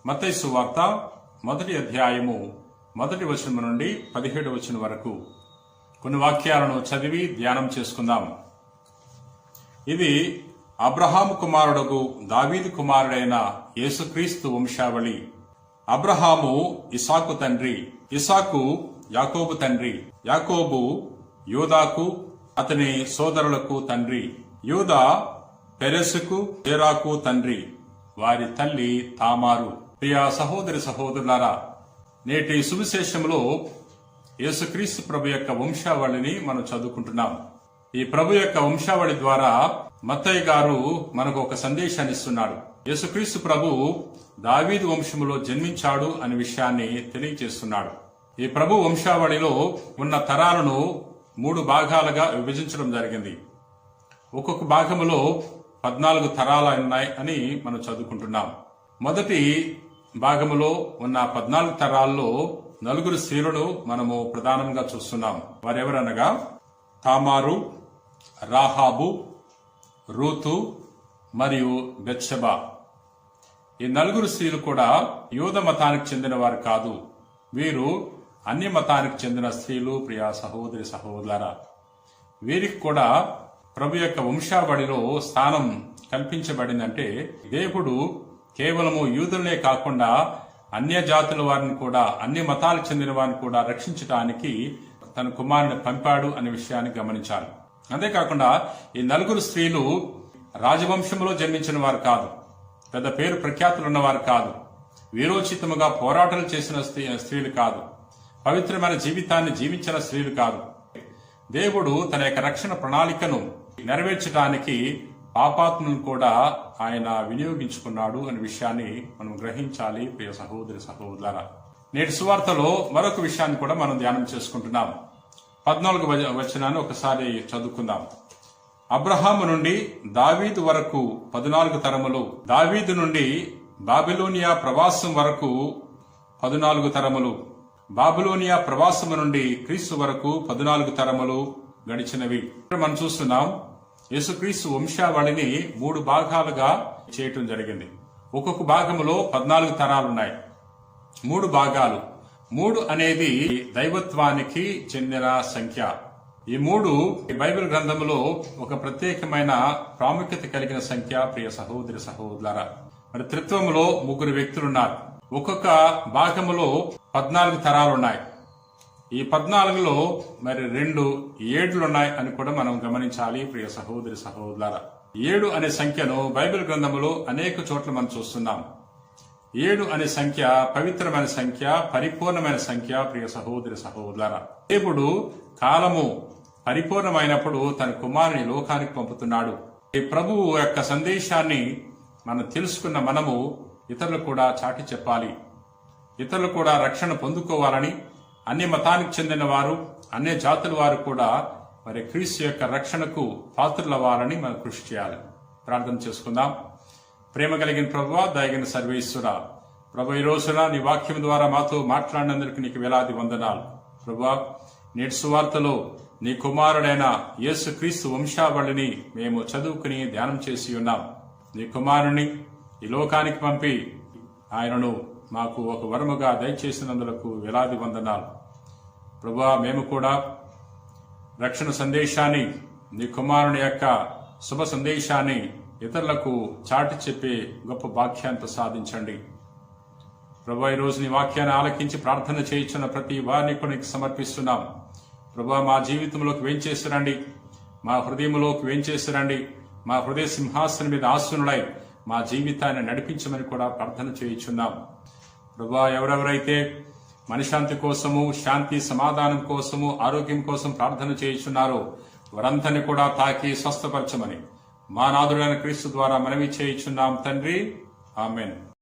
మత్తయి సువార్త 1వ అధ్యాయము 1వ వచనం నుండి 17వ వచనం వరకు కొన్ని వాక్యాలను చదివి ధ్యానం చేసుకుందాం. ఇది అబ్రహాము కుమారుడగు దావీదు కుమారుడైన యేసుక్రీస్తు వంశావళి. అబ్రహాము ఇస్సాకు తండ్రి, ఇస్సాకు యాకోబు తండ్రి, యాకోబు యూదాకు అతని సోదరులకు తండ్రి, యూదా పెరెసుకు జేరాకు తండ్రి, వారి తల్లి తామారు. ప్రియ సహోదరి సహోదరులారా, నేటి సువిశేషంలో యేసుక్రీస్తు ప్రభు యొక్క వంశావళిని మనం చదువుకుంటున్నాం. ఈ ప్రభు యొక్క వంశావళి ద్వారా మత్తయి గారు మనకు ఒక సందేశాన్ని ఇస్తున్నాడు. యేసుక్రీస్తు ప్రభు దావీదు వంశములో జన్మించాడు అనే విషయాన్ని తెలియజేస్తున్నాడు. ఈ ప్రభు వంశావళిలో ఉన్న తరాలను 3 భాగాలుగా విభజించడం జరిగింది. ఒక్కొక్క భాగములో 14 తరాలు ఉన్నాయి అని మనం చదువుకుంటున్నాం. మొదటి భాగములో ఉన్న 14 తరాల్లో 4 స్త్రీలను మనము ప్రధానంగా చూస్తున్నాం. వారెవరనగా తామారు, రాహాబు, రూతు మరియు బెత్షెబా. ఈ 4 స్త్రీలు కూడా యూద మతానికి చెందిన వారు కాదు. వీరు అన్య మతానికి చెందిన స్త్రీలు. ప్రియ సహోదరి సహోదరులారా, వీరికి కూడా ప్రభు యొక్క వంశావళిలో స్థానం కల్పించబడిందంటే దేవుడు కేవలము యూదులనే కాకుండా అన్య జాతుల వారిని కూడా, అన్ని మతాలకు చెందిన వారిని కూడా రక్షించడానికి తన కుమారుని పంపాడు అనే విషయాన్ని గమనించాలి. అంతేకాకుండా ఈ 4 స్త్రీలు రాజవంశంలో జన్మించిన వారు కాదు, పెద్ద పేరు ప్రఖ్యాతులు ఉన్నవారు కాదు, వీరోచితముగా పోరాటాలు చేసిన స్త్రీలు కాదు, పవిత్రమైన జీవితాన్ని జీవించిన స్త్రీలు కాదు. దేవుడు తన యొక్క రక్షణ ప్రణాళికను నెరవేర్చడానికి పాపాత్మను కూడా ఆయన వినియోగించుకున్నాడు అనే విషయాన్ని మనం గ్రహించాలి. ప్రియ సహోదరి సహోదరులారా, నేటి సువార్తలో మరొక విషయాన్ని కూడా మనం ధ్యానం చేసుకుంటున్నాం. 14వ వచనాన్ని ఒకసారి చదువుకుందాం. అబ్రహాము నుండి దావీదు వరకు 14 తరములు, దావీదు నుండి బాబిలోనియా ప్రవాసం వరకు 14 తరములు, బాబిలోనియా ప్రవాసము నుండి క్రీస్తు వరకు 14 తరములు గడిచినవి. మనం చూస్తున్నాం యేసుక్రీస్తు వంశావళిని 3 భాగాలుగా చేయటం జరిగింది. ఒక్కొక్క భాగంలో 14 తరాలున్నాయి. 3 భాగాలు. 3 అనేది దైవత్వానికి చెందిన సంఖ్య. ఈ 3 బైబిల్ గ్రంథంలో ఒక ప్రత్యేకమైన ప్రాముఖ్యత కలిగిన సంఖ్య. ప్రియ సహోదరి సహోదరులారా, మరి త్రిత్వములో 3 వ్యక్తులున్నారు. ఒక్కొక్క భాగములో 14 తరాలున్నాయి. ఈ 14లో మరి 2 ఏడ్లున్నాయి అని కూడా మనం గమనించాలి. ప్రియ సహోదరి సహోదరులారా, 7 అనే సంఖ్యను బైబిల్ గ్రంథములో అనేక చోట్ల మనం చూస్తున్నాం. 7 అనే సంఖ్య పవిత్రమైన సంఖ్య, పరిపూర్ణమైన సంఖ్య. ప్రియ సహోదరి సహోదరులారా, దేవుడు కాలము పరిపూర్ణమైనప్పుడు తన కుమారుని లోకానికి పంపుతున్నాడు. ఈ ప్రభువు యొక్క సందేశాన్ని మనం తెలుసుకున్న మనము ఇతరులు కూడా చాటి చెప్పాలి. ఇతరులు కూడా రక్షణ పొందుకోవాలని, అన్ని మతానికి చెందిన వారు, అన్ని జాతుల వారు కూడా మరి క్రీస్తు యొక్క రక్షణకు పాత్రులవ్వాలని మనం కృషి చేయాలి. ప్రార్థన చేసుకుందాం. ప్రేమ కలిగిన ప్రభువా, దయగిన సర్వేశ్వర ప్రభు, ఈ రోజున నీ వాక్యం ద్వారా మాతో మాట్లాడినందుకు నీకు వేలాది వందనాలు. ప్రభువా, నేటి సువార్తలో నీ కుమారుడైన యేసుక్రీస్తు వంశావళిని మేము చదువుకుని ధ్యానం చేసి ఉన్నాం. నీ కుమారుని ఈ లోకానికి పంపి ఆయనను మాకు ఒక వరముగా దయచేసినందులకు వేలాది వందనాలు. ప్రభువా, మేము కూడా రక్షణ సందేశాన్ని, నీ కుమారుని యొక్క శుభ సందేశాన్ని ఇతరులకు చాటి చెప్పే గొప్ప భాగ్యాన్ని ప్రసాదించండి. ప్రభువా, ఈ రోజు నీ వాక్యాన్ని ఆలకించి ప్రార్థన చేయించిన ప్రతి వారిని కూడా నీకు సమర్పిస్తున్నాం. ప్రభువా, మా జీవితంలోకి వేంచేసిరండి, మా హృదయంలోకి వేంచేసిరండి, మా హృదయ సింహాసనం మీద ఆసనులై మా జీవితాన్ని నడిపించమని కూడా ప్రార్థన చేయించున్నాం. ప్రభువా, ఎవరెవరైతే మనశ్శాంతి కోసము, శాంతి సమాధానం కోసము, ఆరోగ్యం కోసం ప్రార్థన చేయించున్నారో వారందరినీ కూడా తాకి స్వస్థపరచమని మా నాథుడైన క్రీస్తు ద్వారా మనవి చేయించున్నాం తండ్రి. ఆమెన్.